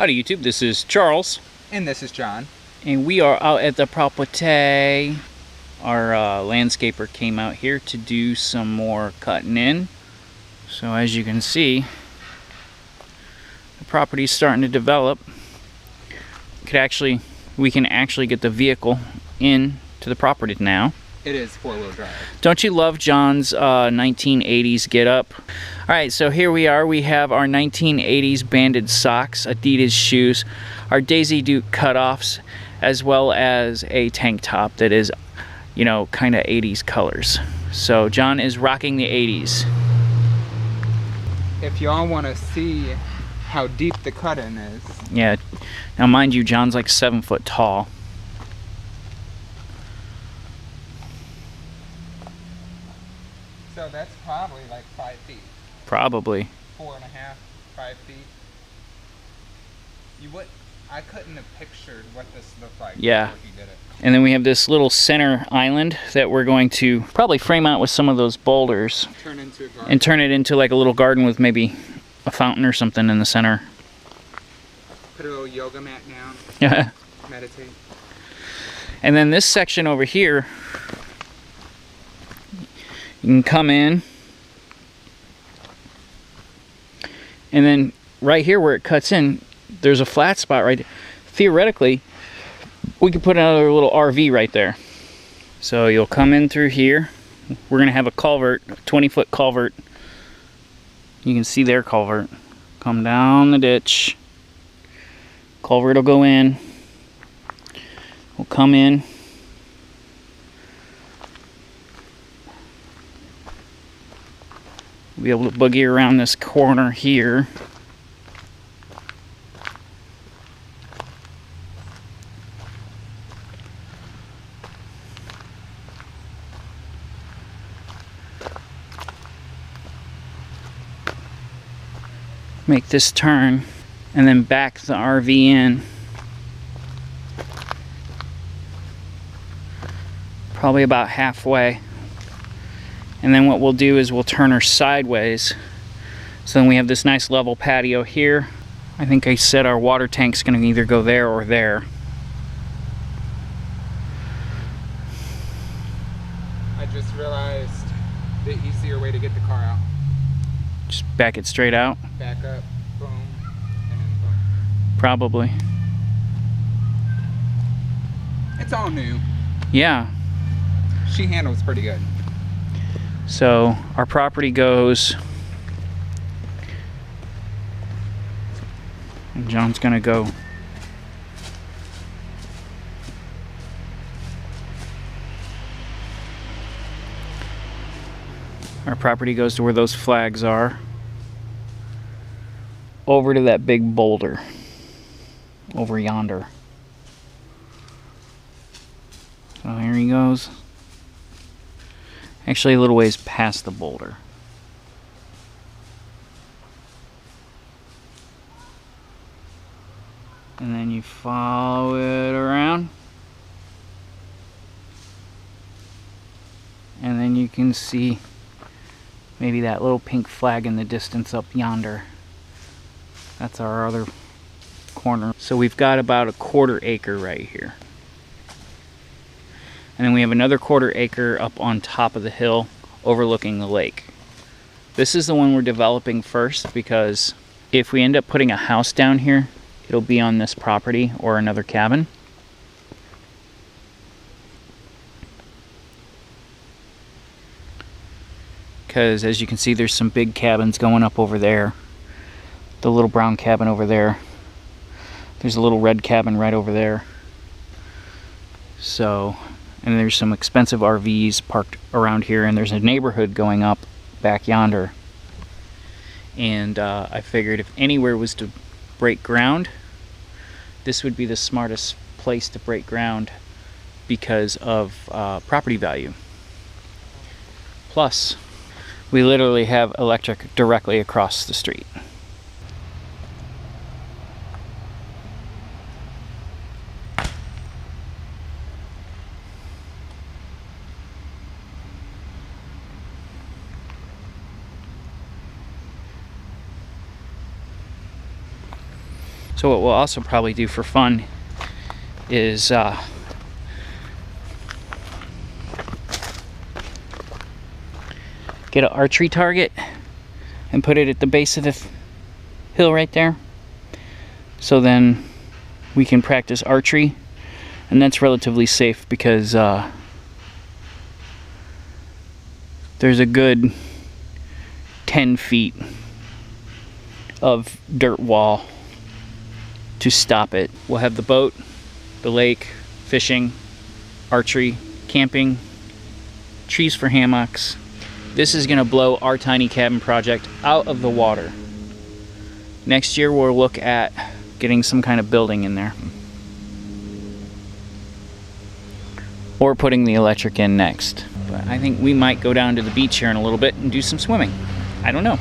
Howdy YouTube, this is Charles. And this is John. And we are out at the property. Our landscaper came out here to do some more cutting in. So as you can see, the property's starting to develop. We can actually get the vehicle in to the property now. It is four-wheel drive. Don't you love John's 1980s get up? Alright, so here we are. We have our 1980s banded socks, Adidas shoes, our Daisy Duke cutoffs, as well as a tank top that is, you know, kind of 80s colors. So John is rocking the 80s. If y'all want to see how deep the cut-in is. Yeah. Now mind you, John's like 7 foot tall. So that's probably like 5 feet. Probably. 4.5, 5 feet. I couldn't have pictured what this looked like Yeah. before he did it. And then we have this little center island that we're going to probably frame out with some of those boulders. Turn into a garden. And turn it into like a little garden with maybe a fountain or something in the center. Put a little yoga mat down. Yeah. Meditate. And then this section over here, you can come in, and then right here where it cuts in, there's a flat spot right there. Theoretically, we could put another little RV right there. So you'll come in through here. We're gonna have a culvert, a 20-foot culvert. You can see their culvert. Come down the ditch. Culvert will go in. We'll come in. We'll be able to boogie around this corner here. Make this turn and then back the RV in. Probably about halfway. And then what we'll do is we'll turn her sideways. So then we have this nice level patio here. I think I said our water tank's gonna either go there or there. I just realized the easier way to get the car out. Just back it straight out? Back up, boom, and then boom. Probably. It's all new. Yeah. She handles pretty good. So our property goes, and John's gonna go our property goes to where those flags are, over to that big boulder over yonder. So here he goes. Actually a little ways past the boulder. And then you follow it around. And then you can see maybe that little pink flag in the distance up yonder. That's our other corner. So we've got about a 1/4 acre right here. And then we have another 1/4 acre up on top of the hill overlooking the lake. This is the one we're developing first because if we end up putting a house down here, it'll be on this property or another cabin. Because as you can see, there's some big cabins going up over there. The little brown cabin over there. There's a little red cabin right over there. So, and there's some expensive RVs parked around here, and there's a neighborhood going up back yonder. And I figured if anywhere was to break ground, this would be the smartest place to break ground because of property value. Plus, we literally have electric directly across the street. So what we'll also probably do for fun is get an archery target and put it at the base of the hill right there. So then we can practice archery, and that's relatively safe because there's a good 10 feet of dirt wall to stop it. We'll have the boat, the lake, fishing, archery, camping, trees for hammocks. This is gonna blow our tiny cabin project out of the water. Next year we'll look at getting some kind of building in there. Or putting the electric in next. But I think we might go down to the beach here in a little bit and do some swimming. I don't know.